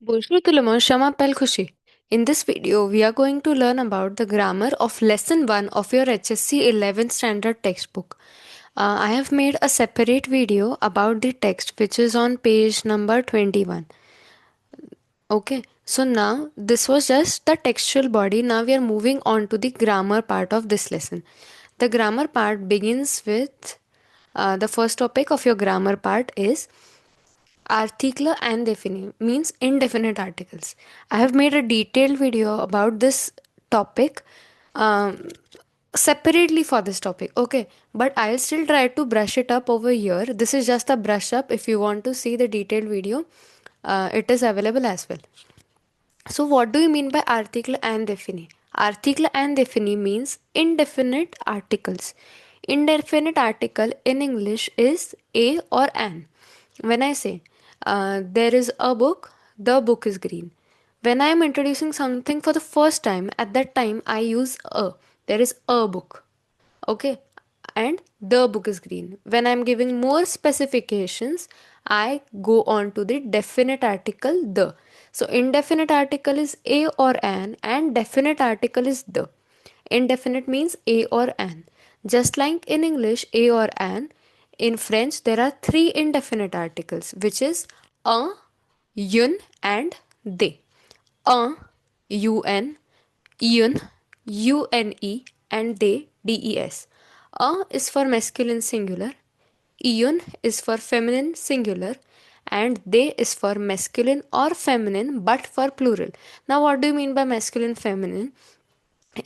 Bonjour tout le monde, je m'appelle Khushi. In this video, we are going to learn about the grammar of lesson 1 of your HSC 11th standard textbook. I have made a separate video about the text which is on page number 21. Okay, so now this was just the textual body. Now we are moving on to the grammar part of this lesson. The grammar part begins with the first topic of your grammar part is article and definite means indefinite articles. I have made a detailed video about this topic um, separately for this topic. Okay, but I'll still try to brush it up over here. This is just a brush up. If you want to see the detailed video, it is available as well. So, what do you mean by article and definite? Article and definite means indefinite articles. Indefinite article in English is a or an. When I say there is a book, the book is green. When I am introducing something for the first time, at that time I use a. There is a book. Okay, and the book is green. When I'm giving more specifications, I go on to the definite article the. So indefinite article is a or an and definite article is the. Indefinite means a or an. Just like in English a or an, in French there are three indefinite articles which is un, un and they. Un, un, un, une and they, des. A is for masculine singular, un is for feminine singular, and they is for masculine or feminine but for plural. Now, what do you mean by masculine feminine?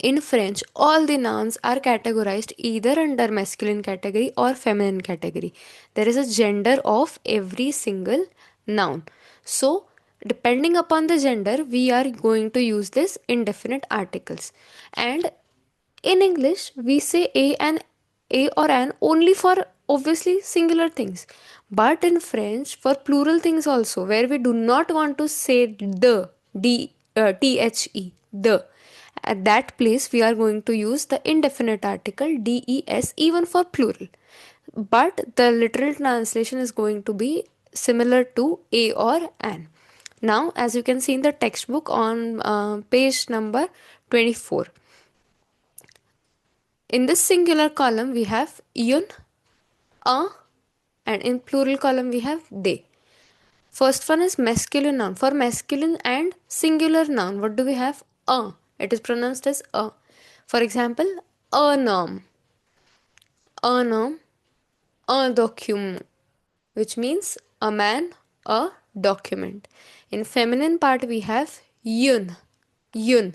In French, all the nouns are categorized either under masculine category or feminine category. There is a gender of every single noun. So, depending upon the gender, we are going to use this indefinite articles. And in English, we say a or an only for obviously singular things. But in French, for plural things also, where we do not want to say the, at that place we are going to use the indefinite article des even for plural. But the literal translation is going to be similar to a or an. Now, as you can see in the textbook on page number 24. In this singular column, we have un, a, and in plural column, we have they. First one is masculine noun. For masculine and singular noun, what do we have? A. It is pronounced as a. For example, a norm, a document, which means a man, a document. In feminine part, we have yun, yun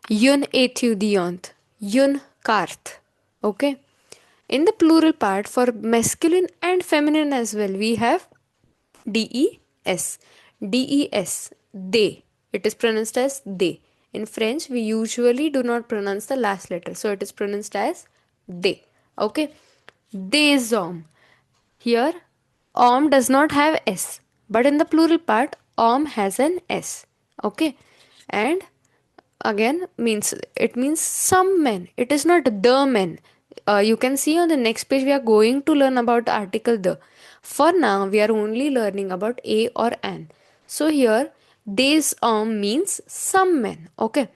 étudiant, yun carte. Okay. In the plural part, for masculine and feminine as well, we have des, they. It is pronounced as they. In French, we usually do not pronounce the last letter, so it is pronounced as they. Okay. Des hommes. Here, om does not have s, but in the plural part, om has an s. Okay. And again means it means some men, it is not the men. You can see on the next page we are going to learn about the article the. For now we are only learning about a or an. So here des hommes means some men. Okay,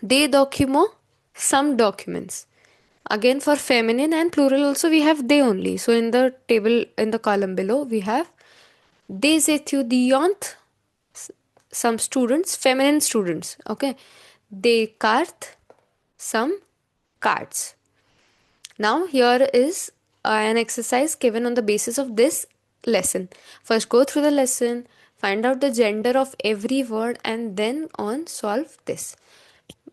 des documents, some documents. Again for feminine and plural also we have they only. So in the table, in the column below, we have des étudiantes, some students, feminine students. Okay, des cartes, some cards. Now here is an exercise given on the basis of this lesson. First go through the lesson, find out the gender of every word, and then on solve this.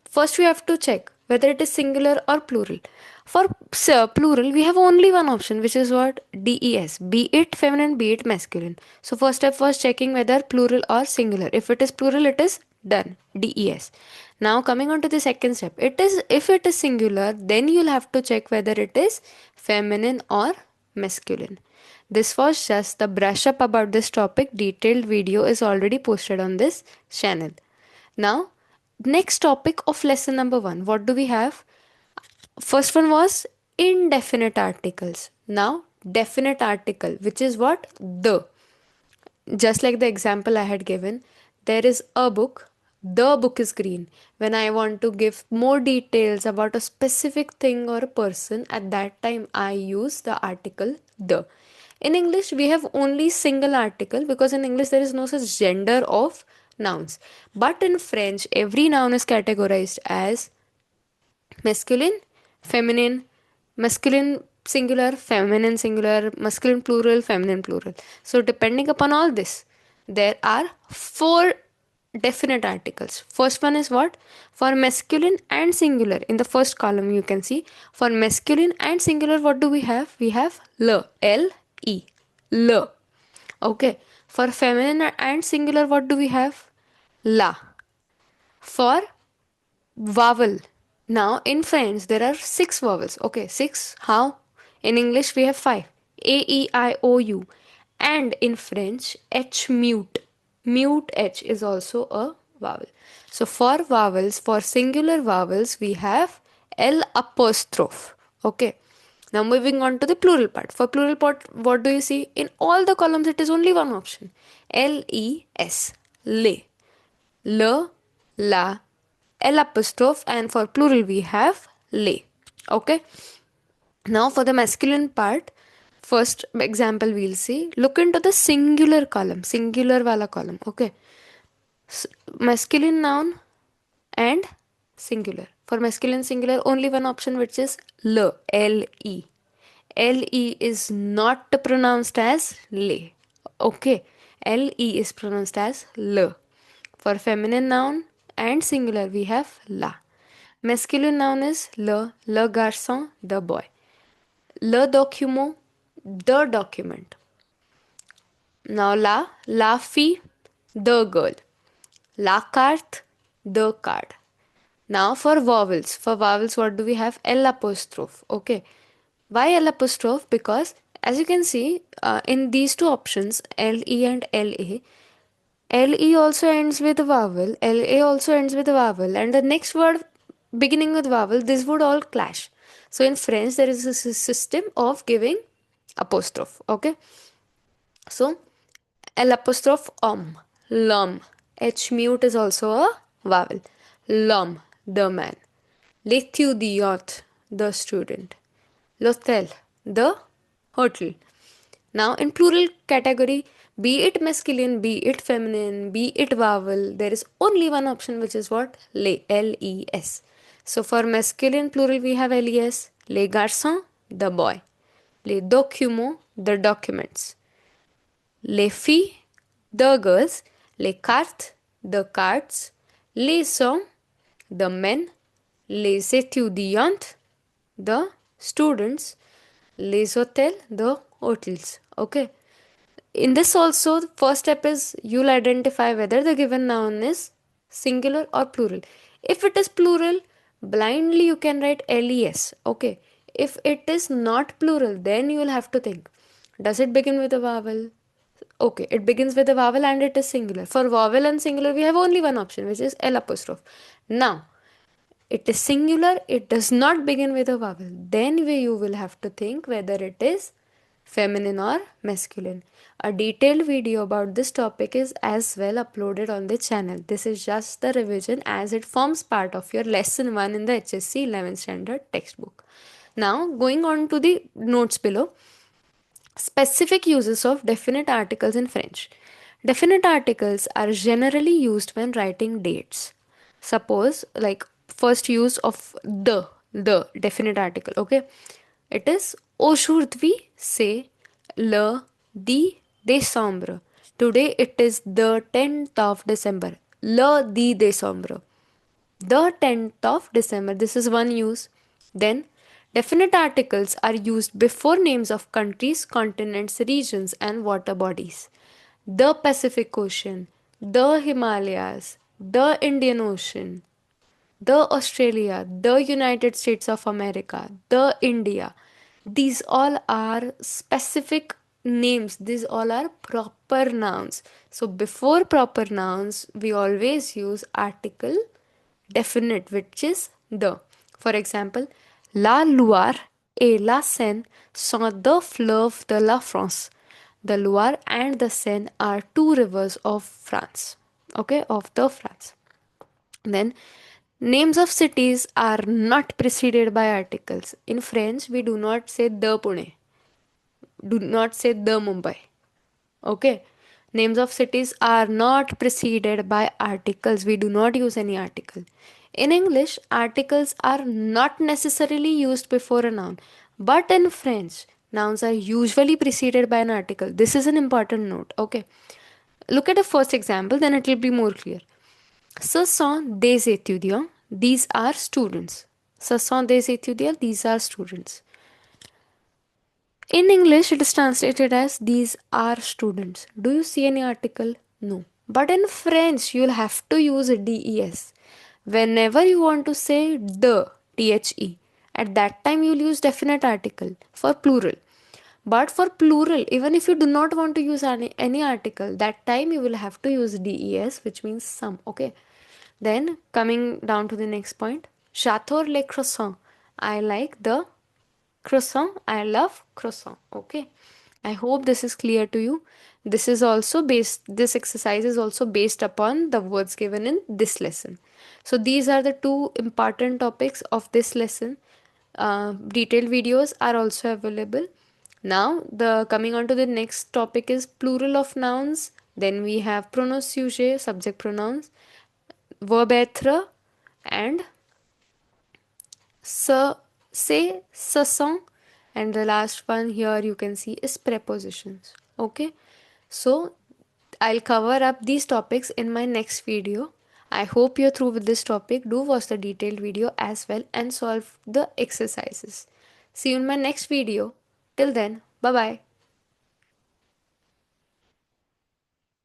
First we have to check whether it is singular or plural. For plural, we have only one option, which is what? Des. Be it feminine, be it masculine. So first step was checking whether plural or singular. If it is plural, it is done. Des. Now coming on to the second step. It is, if it is singular, then you'll have to check whether it is feminine or masculine. This was just the brush up about this topic. Detailed video is already posted on this channel. Now, next topic of lesson number 1. What do we have? First one was indefinite articles. Now, definite article, which is what? The. just like the example I had given, there is a book, the book is green. When I want to give more details about a specific thing or a person, at that time I use the article the. In English, we have only single article because in English there is no such gender of nouns. But in French, every noun is categorized as masculine, feminine, masculine singular, feminine singular, masculine plural, feminine plural. So, depending upon all this, there are four definite articles. First one is what? For masculine and singular. In the first column, you can see for masculine and singular, what do we have? We have L E, L. Okay. For feminine and singular, what do we have? La. For vowel. Now in French there are six vowels. Okay, six. How? In English we have five. A E I O U. And in French H mute. Mute H is also a vowel. So for vowels, for singular vowels, we have L apostrophe. Okay. Now moving on to the plural part. For plural part, what do you see? In all the columns, it is only one option. L E S. Le. L, la, L apostrophe, and for plural we have lay. Okay. Now for the masculine part, first example we'll see. Look into the singular column, singular wala column. Okay. Masculine noun and singular. For masculine singular, only one option, which is L, L-E. L-E is not pronounced as le. Okay. L-E is pronounced as L. For feminine noun and singular, we have la. Masculine noun is le garçon, the boy. Le document, the document. Now la fille, the girl. La carte, the card. Now for vowels. For vowels, what do we have? L apostrophe. Okay. Why L apostrophe? Because as you can see in these two options, LE and LA, LE also ends with a vowel, LA also ends with a vowel, and the next word beginning with vowel, this would all clash. So in French, there is a system of giving apostrophe. Okay. So L apostrophe l'homme. H mute is also a vowel. L'homme, the man. L'étudiant, the student. L'hôtel, the hotel. Now, in plural category, be it masculine, be it feminine, be it vowel, there is only one option, which is what? Les, L-E-S. So, for masculine plural, we have L-E-S. Les garçons, the boy. Les documents, the documents. Les filles, the girls. Les cartes, the cards. Les hommes, the men. Les étudiants, the students. Les hôtels, the hotels. Okay. In this also, the first step is you'll identify whether the given noun is singular or plural. If it is plural, blindly you can write les. Okay. If it is not plural, then you will have to think. Does it begin with a vowel? Okay, it begins with a vowel and it is singular. For vowel and singular, we have only one option, which is L apostrophe. Now, it is singular, it does not begin with a vowel. Then you will have to think whether it is feminine or masculine. A detailed video about this topic is as well uploaded on the channel. This is just the revision as it forms part of your lesson 1 in the HSC 11th standard textbook. Now, going on to the notes below. Specific uses of definite articles in French. Definite articles are generally used when writing dates. Suppose, like first use of the definite article, okay? It is aujourd'hui c'est le 10 décembre. Today it is the 10th of December. Le 10 décembre. The 10th of December. This is one use. Then, definite articles are used before names of countries, continents, regions, and water bodies. The Pacific Ocean, the Himalayas, the Indian Ocean, the Australia, the United States of America, the India. These all are specific names. These all are proper nouns. So before proper nouns, we always use article definite, which is the. For example, la Loire et la Seine sont deux fleuves de la France. The Loire and the Seine are two rivers of France. Okay, of the France. Then names of cities are not preceded by articles. In French, we do not say the Pune, do not say the Mumbai. Okay. Names of cities are not preceded by articles. We do not use any article. In English, articles are not necessarily used before a noun. But in French, nouns are usually preceded by an article. This is an important note. Okay. Look at the first example, then it will be more clear. Ce sont des étudiants. These are students. Ce sont des étudiants. These are students. In English, it is translated as these are students. Do you see any article? No. But in French, you'll have to use des. Whenever you want to say the, at that time you'll use definite article for plural. But for plural, even if you do not want to use any article, that time you will have to use des, which means some. Okay. Then coming down to the next point, j'adore les croissants. I like the croissant. I love croissant. Okay. I hope this is clear to you. This exercise is also based upon the words given in this lesson. So these are the two important topics of this lesson. Detailed videos are also available. Now, the coming on to the next topic is plural of nouns. Then we have pronoun sujet, subject pronouns, verb être, and se, say, se sont, and the last one here you can see is prepositions. Okay, so I'll cover up these topics in my next video. I hope you're through with this topic. Do watch the detailed video as well and solve the exercises. See you in my next video. Till then, bye bye.